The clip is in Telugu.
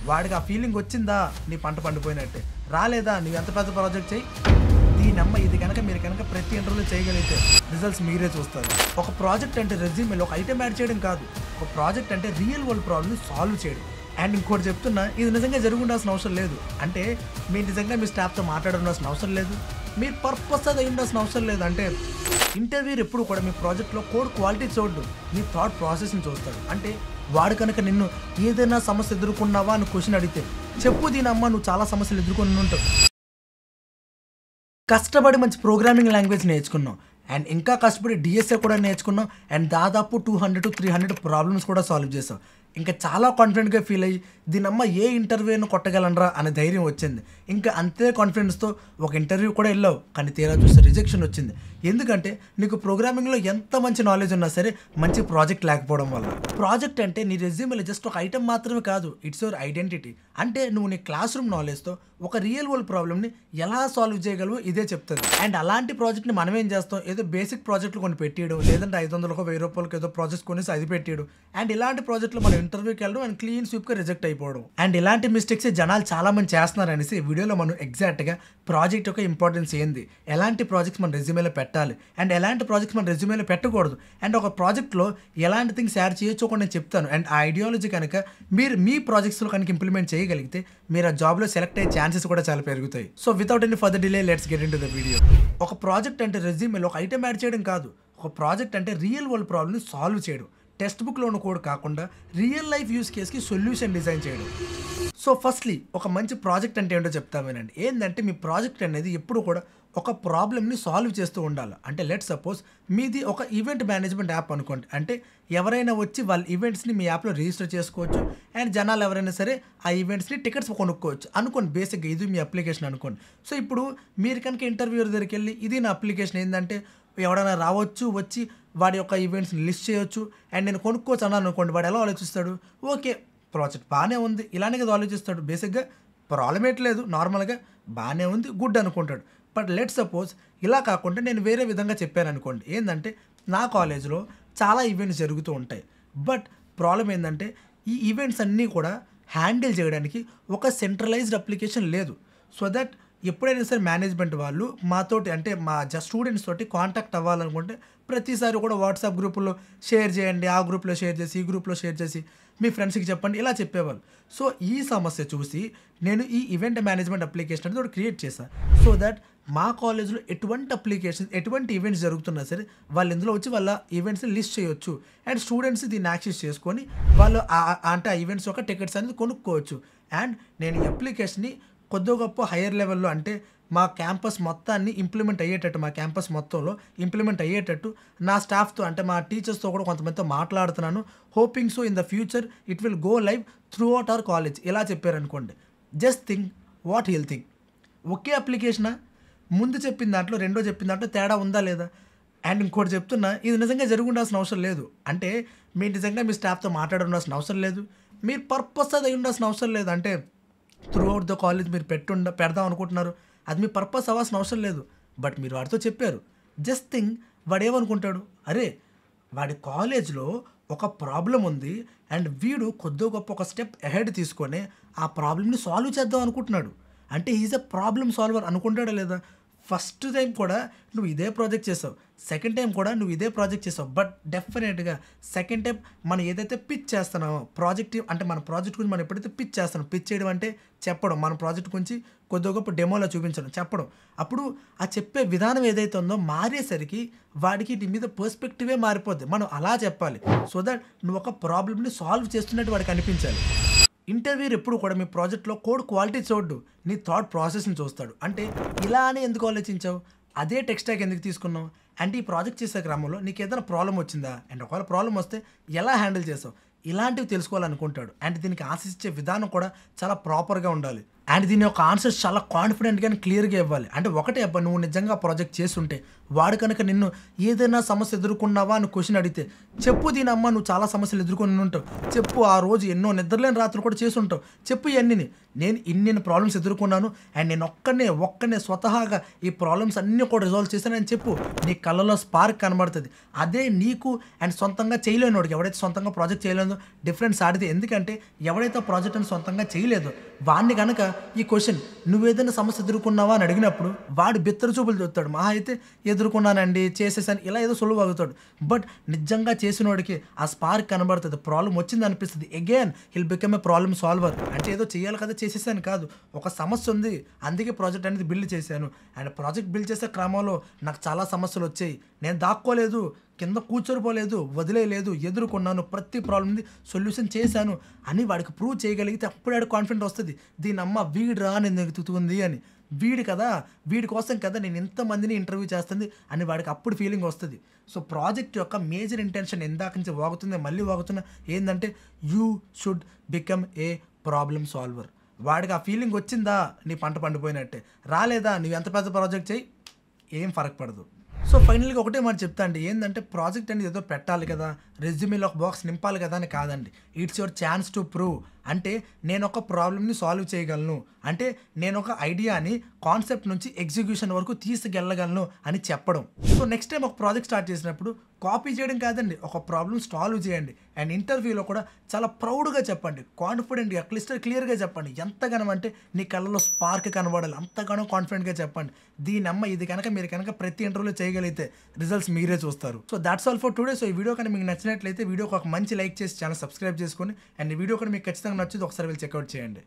వాడికి ఆ ఫీలింగ్ వచ్చిందా నీ పంట పండిపోయినట్టే, రాలేదా నువ్వు ఎంత పెద్ద ప్రాజెక్ట్ చేయి, దీనమ్మ ఇది కనుక మీరు కనుక ప్రతి ఇంటర్వ్యూలో చేయగలిగితే రిజల్ట్స్ మీరే చూస్తారు. ఒక ప్రాజెక్ట్ అంటే రెజ్యూమేలో ఒక ఐటమ్ యాడ్ చేయడం కాదు, ఒక ప్రాజెక్ట్ అంటే రియల్ వరల్డ్ ప్రాబ్లమ్ని సాల్వ్ చేయడం. అండ్ ఇంకోటి చెప్తున్నా, ఇది నిజంగా జరిగి ఉండాల్సిన అవసరం లేదు. అంటే మీరు నిజంగా మీ స్టాఫ్తో మాట్లాడాల్సిన అవసరం లేదు, మీరు పర్పస్ అది ఉండాల్సిన అవసరం లేదు. అంటే ఇంటర్వ్యూర్ ఎప్పుడు కూడా మీ ప్రాజెక్ట్లో కోడ్ క్వాలిటీ చూడడు, మీ థాట్ ప్రాసెస్ని చూస్తాడు. అంటే వాడు కనుక నిన్ను ఏదైనా సమస్య ఎదుర్కొన్నావా అని క్వశ్చన్ అడిగితే చెప్పు దీనమ్మ నువ్వు చాలా సమస్యలు ఎదుర్కొని ఉంటావు, కష్టపడి మంచి ప్రోగ్రామింగ్ లాంగ్వేజ్ నేర్చుకున్నాం, అండ్ ఇంకా కష్టపడి డిఎస్ఏ కూడా నేర్చుకున్నాం, అండ్ దాదాపు 200 to 300 ప్రాబ్లమ్స్ కూడా సాల్వ్ చేసాం. ఇంకా చాలా కాన్ఫిడెంట్గా ఫీల్ అయ్యి దీనమ్మ ఏ ఇంటర్వ్యూను కొట్టగలనరా అనే ధైర్యం వచ్చింది. ఇంకా అంతే కాన్ఫిడెన్స్తో ఒక ఇంటర్వ్యూ కూడా వెళ్ళావు, కానీ తీరా చూస్తే రిజెక్షన్ వచ్చింది. ఎందుకంటే నీకు ప్రోగ్రామింగ్లో ఎంత మంచి నాలెడ్జ్ ఉన్నా సరే మంచి ప్రాజెక్ట్ లేకపోవడం వల్ల. ప్రాజెక్ట్ అంటే నీ రెజ్యూమేలో జస్ట్ ఒక ఐటమ్ మాత్రమే కాదు, ఇట్స్ యువర్ ఐడెంటిటీ. అంటే నువ్వు నీ క్లాస్ రూమ్ నాలెడ్జ్తో ఒక రియల్ వరల్డ్ ప్రాబ్లమ్ని ఎలా సాల్వ్ చేయగలవో ఇదే చెప్తుంది. అండ్ అలాంటి ప్రాజెక్ట్ని మనం ఏం చేస్తాం, ఏదో బేసిక్ ప్రాజెక్టులు కొన్ని పెట్టేయడం, లేదంటే 500కు 1000 రూపాయలకి ఏదో ప్రాజెక్ట్ కొనేసి అది పెట్టేయడం. అండ్ ఇలాంటి ప్రాజెక్టులు మనం ఇంటర్వ్యూకి వెళ్ళడం అండ్ క్లీన్ స్వీప్గా రిజెక్ట్ అయిపోవడం. అండ్ ఇలాంటి మిస్టేక్స్ జనాలు చాలా మంది చేస్తున్నారు అనేసి వీడియోలో మనం ఎగ్జాక్ట్గా ప్రాజెక్ట్ యొక్క ఇంపార్టెన్స్ ఏంది, ఎలాంటి ప్రాజెక్ట్స్ మన రెజ్యూమేలో పెట్టాలి, అండ్ ఎలాంటి ప్రాజెక్ట్స్ మన రెజ్యూమేలో పెట్టకూడదు, అండ్ ఒక ప్రాజెక్ట్లో ఎలాంటి థింగ్స్ యాడ్ చేయొచ్చో కూడా నేను చెప్తాను. అండ్ ఆ ఐడియాలజీ కనుక మీరు మీ ప్రాజెక్ట్స్లో కనుక ఇంప్లిమెంట్ చేయగలిగితే మీరు ఆ జాబ్లో సెలెక్ట్ అయ్యే ఛాన్సెస్ కూడా చాలా పెరుగుతాయి. So without any further delay let's get in to the video. ఒక ప్రాజెక్ట్ అంటే రెజ్యూమేలో ఒక ఐటమ్ యాడ్ చేయడం కాదు, ఒక ప్రాజెక్ట్ అంటే రియల్ వరల్డ్ ప్రాబ్లమ్ని సాల్వ్ చేయడం. టెక్స్ట్ బుక్లో ఉన్న కోడ్ కాకుండా రియల్ లైఫ్ యూస్ కేస్కి సొల్యూషన్ డిజైన్ చేయడం. సో ఫస్ట్లీ ఒక మంచి ప్రాజెక్ట్ అంటే ఏంటో చెప్తా వినండి. ఏంటంటే మీ ప్రాజెక్ట్ అనేది ఎప్పుడు కూడా ఒక ప్రాబ్లమ్ని సాల్వ్ చేస్తూ ఉండాలి. అంటే లెట్ సపోజ్ మీది ఒక ఈవెంట్ మేనేజ్మెంట్ యాప్ అనుకోండి. అంటే ఎవరైనా వచ్చి వాళ్ళ ఈవెంట్స్ని మీ యాప్లో రిజిస్టర్ చేసుకోవచ్చు, అండ్ జనాలు ఎవరైనా సరే ఆ ఈవెంట్స్ని టికెట్స్ కొనుక్కోవచ్చు అనుకోండి. బేసిక్గా ఇది మీ అప్లికేషన్ అనుకోండి. సో ఇప్పుడు మీరు కనుక ఇంటర్వ్యూర్ దగ్గరికి వెళ్ళి ఇది నా అప్లికేషన్ ఏంటంటే ఎవడైనా రావచ్చు, వచ్చి వాడి యొక్క ఈవెంట్స్ని లిస్ట్ చేయొచ్చు అండ్ నేను కొనుక్కోవచ్చు అన్నాను అనుకోండి. వాడు ఎలా ఆలోచిస్తాడు, ఓకే ప్రాజెక్ట్ బాగానే ఉంది ఇలానే కదా ఆలోచిస్తాడు. బేసిక్గా ప్రాబ్లం లేదు, నార్మల్గా బాగానే ఉంది గుడ్ అనుకుంటాడు. బట్ లెట్ సపోజ్ ఇలా కాకుండా నేను వేరే విధంగా చెప్పాను అనుకోండి. ఏంటంటే నా కాలేజ్లో చాలా ఈవెంట్స్ జరుగుతూ ఉంటాయి, బట్ ప్రాబ్లం ఏంటంటే ఈ ఈవెంట్స్ అన్నీ కూడా హ్యాండిల్ చేయడానికి ఒక సెంట్రలైజ్డ్ అప్లికేషన్ లేదు. సో దట్ ఎప్పుడైనా సరే మేనేజ్మెంట్ వాళ్ళు మాతోటి అంటే మా స్టూడెంట్స్ తోటి కాంటాక్ట్ అవ్వాలనుకుంటే ప్రతిసారి కూడా వాట్సాప్ గ్రూపుల్లో షేర్ చేయండి, ఆ గ్రూప్లో షేర్ చేసి ఈ గ్రూప్లో షేర్ చేసి మీ ఫ్రెండ్స్కి చెప్పండి ఇలా చెప్పేవాళ్ళు. సో ఈ సమస్య చూసి నేను ఈ ఈవెంట్ మేనేజ్మెంట్ అప్లికేషన్ అనేది ఒకటి క్రియేట్ చేశాను. సో దట్ మా కాలేజ్లో ఎటువంటి అప్లికేషన్స్ ఎటువంటి ఈవెంట్స్ జరుగుతున్నా సరే వాళ్ళు ఇందులో వచ్చి వాళ్ళ ఈవెంట్స్ని లిస్ట్ చేయొచ్చు అండ్ స్టూడెంట్స్ దీన్ని యాక్సెస్ చేసుకొని వాళ్ళు అంటే ఆ ఈవెంట్స్ యొక్క టికెట్స్ అనేది కొనుక్కోవచ్చు. అండ్ నేను ఈ అప్లికేషన్ని కొద్ది గొప్ప హైయర్ లెవెల్లో అంటే మా క్యాంపస్ మొత్తాన్ని ఇంప్లిమెంట్ అయ్యేటట్టు మా క్యాంపస్ మొత్తంలో ఇంప్లిమెంట్ అయ్యేటట్టు నా స్టాఫ్తో అంటే మా టీచర్స్తో కూడా కొంతమందితో మాట్లాడుతున్నాను. Hoping so in the future it will go live throughout our college ఇలా చెప్పారనుకోండి. Just think what he'll think. ఒకే అప్లికేషనా, ముందు చెప్పిన దాంట్లో రెండో చెప్పిన దాంట్లో తేడా ఉందా లేదా? అండ్ ఇంకోటి చెప్తున్నా, ఇది నిజంగా జరిగి ఉండాల్సిన అవసరం లేదు. అంటే మీరు నిజంగా మీ స్టాఫ్తో మాట్లాడాల్సిన అవసరం లేదు, మీరు పర్పస్ అది ఉండాల్సిన అవసరం లేదు. అంటే త్రూ అవుట్ ద కాలేజ్ మీరు పెడదాం అనుకుంటున్నారు, అది మీ పర్పస్ అవ్వాల్సిన అవసరం లేదు. బట్ మీరు వాడితో చెప్పారు. జస్ట్ థింక్ వాడు ఏమనుకుంటాడు, అరే వాడి కాలేజ్లో ఒక ప్రాబ్లం ఉంది అండ్ వీడు కొద్ది గొప్ప ఒక స్టెప్ అహెడ్ తీసుకొని ఆ ప్రాబ్లమ్ని సాల్వ్ చేద్దాం అనుకుంటున్నాడు. అంటే ఈజ్ ఎ ప్రాబ్లమ్ సాల్వర్ అనుకుంటాడా లేదా? ఫస్ట్ టైం కూడా నువ్వు ఇదే ప్రాజెక్ట్ చేసావు, సెకండ్ టైం కూడా నువ్వు ఇదే ప్రాజెక్ట్ చేసావు. బట్ డెఫినెట్గా సెకండ్ టైం మనం ఏదైతే పిచ్ చేస్తున్నామో ప్రాజెక్ట్ అంటే మన ప్రాజెక్ట్ గురించి మనం ఎప్పుడైతే పిచ్ చేస్తున్నాం, పిచ్ చేయడం అంటే చెప్పడం, మన ప్రాజెక్ట్ గురించి కొద్ది గొప్ప డెమోలో చూపించడం చెప్పడం, అప్పుడు ఆ చెప్పే విధానం ఏదైతే ఉందో మారేసరికి వాడికి నీ మీద పర్స్పెక్టివే మారిపోద్ది. మనం అలా చెప్పాలి సో దట్ నువ్వు ఒక ప్రాబ్లమ్ని సాల్వ్ చేస్తున్నట్టు వాడికి అనిపించాలి. ఇంటర్వ్యూర్ ఎప్పుడు కూడా మీ ప్రాజెక్ట్లో కోడ్ క్వాలిటీ చూడ్డు, నీ థాట్ ప్రాసెస్ని చూస్తాడు. అంటే ఇలానే ఎందుకు ఆలోచించావు, అదే టెక్ స్టాక్ ఎందుకు తీసుకున్నావు, అంటే ఈ ప్రాజెక్ట్ చేసే క్రమంలో నీకు ఏదైనా ప్రాబ్లం వచ్చిందా, అండ్ ఒకవేళ ప్రాబ్లం వస్తే ఎలా హ్యాండిల్ చేసావు, ఇలాంటివి తెలుసుకోవాలనుకుంటాడు. అండ్ దీనికి ఆశించే విధానం కూడా చాలా ప్రాపర్గా ఉండాలి. అండ్ దీని యొక్క ఆన్సర్స్ చాలా కాన్ఫిడెంట్గా అండ్ క్లియర్గా ఇవ్వాలి. అంటే ఒకటే అబ్బా, నువ్వు నిజంగా ప్రాజెక్ట్ చేస్తుంటే వాడు కనుక నిన్ను ఏదైనా సమస్య ఎదుర్కొన్నావా అని క్వశ్చన్ అడిగితే చెప్పు దీనమ్మ నువ్వు చాలా సమస్యలు ఎదుర్కొని ఉంటావు, చెప్పు ఆ రోజు ఎన్నో నిద్రలేని రాత్రులు కూడా చేసి ఉంటావు, చెప్పు ఇవన్నీ నేను ఇన్ని ప్రాబ్లమ్స్ ఎదుర్కొన్నాను అండ్ నేను ఒక్కనే స్వతహాగా ఈ ప్రాబ్లమ్స్ అన్నీ కూడా రిజాల్వ్ చేశానని చెప్పు. నీ కళ్ళలో స్పార్క్ కనబడుతుంది. అదే నీకు అండ్ సొంతంగా చేయలేనివాడికి, ఎవడైతే సొంతంగా ప్రాజెక్ట్ చేయలేదో డిఫరెన్స్ ఆడితే. ఎందుకంటే ఎవడైతే ప్రాజెక్ట్ అని సొంతంగా చేయలేదో వాడిని కనుక ఈ క్వశ్చన్ నువ్వేదైనా సమస్య ఎదుర్కొన్నావా అని అడిగినప్పుడు వాడు బిత్తర చూపులు చూస్తాడు. మహా అయితే ఎదుర్కొన్నానండి చేసేసాను ఇలా ఏదో సులువు అవుతాడు. బట్ నిజంగా చేసినోడికి ఆ స్పార్క్ కనబడుతుంది, ప్రాబ్లం వచ్చింది అనిపిస్తుంది. Again hill become a problem solver. అంటే ఏదో చేయాలి కదా చేసేసాను కాదు, ఒక సమస్య ఉంది అందుకే ప్రాజెక్ట్ అనేది బిల్డ్ చేశాను. అండ్ ప్రాజెక్ట్ బిల్డ్ చేసే క్రమంలో నాకు చాలా సమస్యలు వచ్చాయి, నేను దాక్కోలేదు, కింద కూర్చొనిపోలేదు, వదిలేయలేదు, ఎదుర్కొన్నాను, ప్రతి ప్రాబ్లమ్ది సొల్యూషన్ చేశాను అని వాడికి ప్రూవ్ చేయగలిగితే అప్పుడే వాడికి కాన్ఫిడెంట్ వస్తుంది. దీని అమ్మ వీడిరా నేను ఎదుగుతుంది అని, వీడి కదా వీడి కోసం కదా నేను ఎంతమందిని ఇంటర్వ్యూ చేస్తుంది అని వాడికి అప్పుడు ఫీలింగ్ వస్తుంది. సో ప్రాజెక్ట్ యొక్క మేజర్ ఇంటెన్షన్ ఇందాక నుంచి వాగుతుంది మళ్ళీ వాగుతున్నా ఏంటంటే you should become a problem solver. వాడికి ఆ ఫీలింగ్ వచ్చిందా నీ పంట పండిపోయినట్టే, రాలేదా నువ్వు ఎంత పెద్ద ప్రాజెక్ట్ చేయి ఏం ఫరక్ పడదు. సో ఫైనల్గా ఒకటే మాట చెప్తా అండి, ఏంటంటే ప్రాజెక్ట్ అనేది ఏదో పెట్టాలి కదా, రెజ్యూమేలో ఒక బాక్స్ నింపాలి కదా అని కాదండి. It's your chance to prove. అంటే నేను ఒక ప్రాబ్లమ్ని సాల్వ్ చేయగలను, అంటే నేను ఒక ఐడియాని కాన్సెప్ట్ నుంచి ఎగ్జిక్యూషన్ వరకు తీసుకెళ్ళగలను అని చెప్పడం. సో నెక్స్ట్ టైం ఒక ప్రాజెక్ట్ స్టార్ట్ చేసినప్పుడు కాపీ చేయడం కాదండి, ఒక ప్రాబ్లమ్ సాల్వ్ చేయండి. అండ్ ఇంటర్వ్యూలో కూడా చాలా ప్రౌడ్గా చెప్పండి, కాన్ఫిడెంట్గా క్లియర్గా చెప్పండి. ఎంతగానో అంటే నీ కళ్ళలో స్పార్క్ కనబడాలి, అంతగానో కాన్ఫిడెంట్గా చెప్పండి. దీనమ్మ ఇది కనుక మీరు కనుక ప్రతి ఇంటర్వ్యూలో చేయగలిగితే రిజల్ట్స్ మీరే చూస్తారు. So that's all for today. So ఈ వీడియో కనుక మీకు నచ్చినట్లయితే వీడియోకి ఒక మంచి లైక్ చేసి ఛానల్ సబ్స్క్రైబ్ చేసుకొని, అండ్ ఈ వీడియో కూడా మీకు ఖచ్చితంగా నచ్చింది ఒకసారి వెళ్ళి చెక్అవుట్ చేయండి.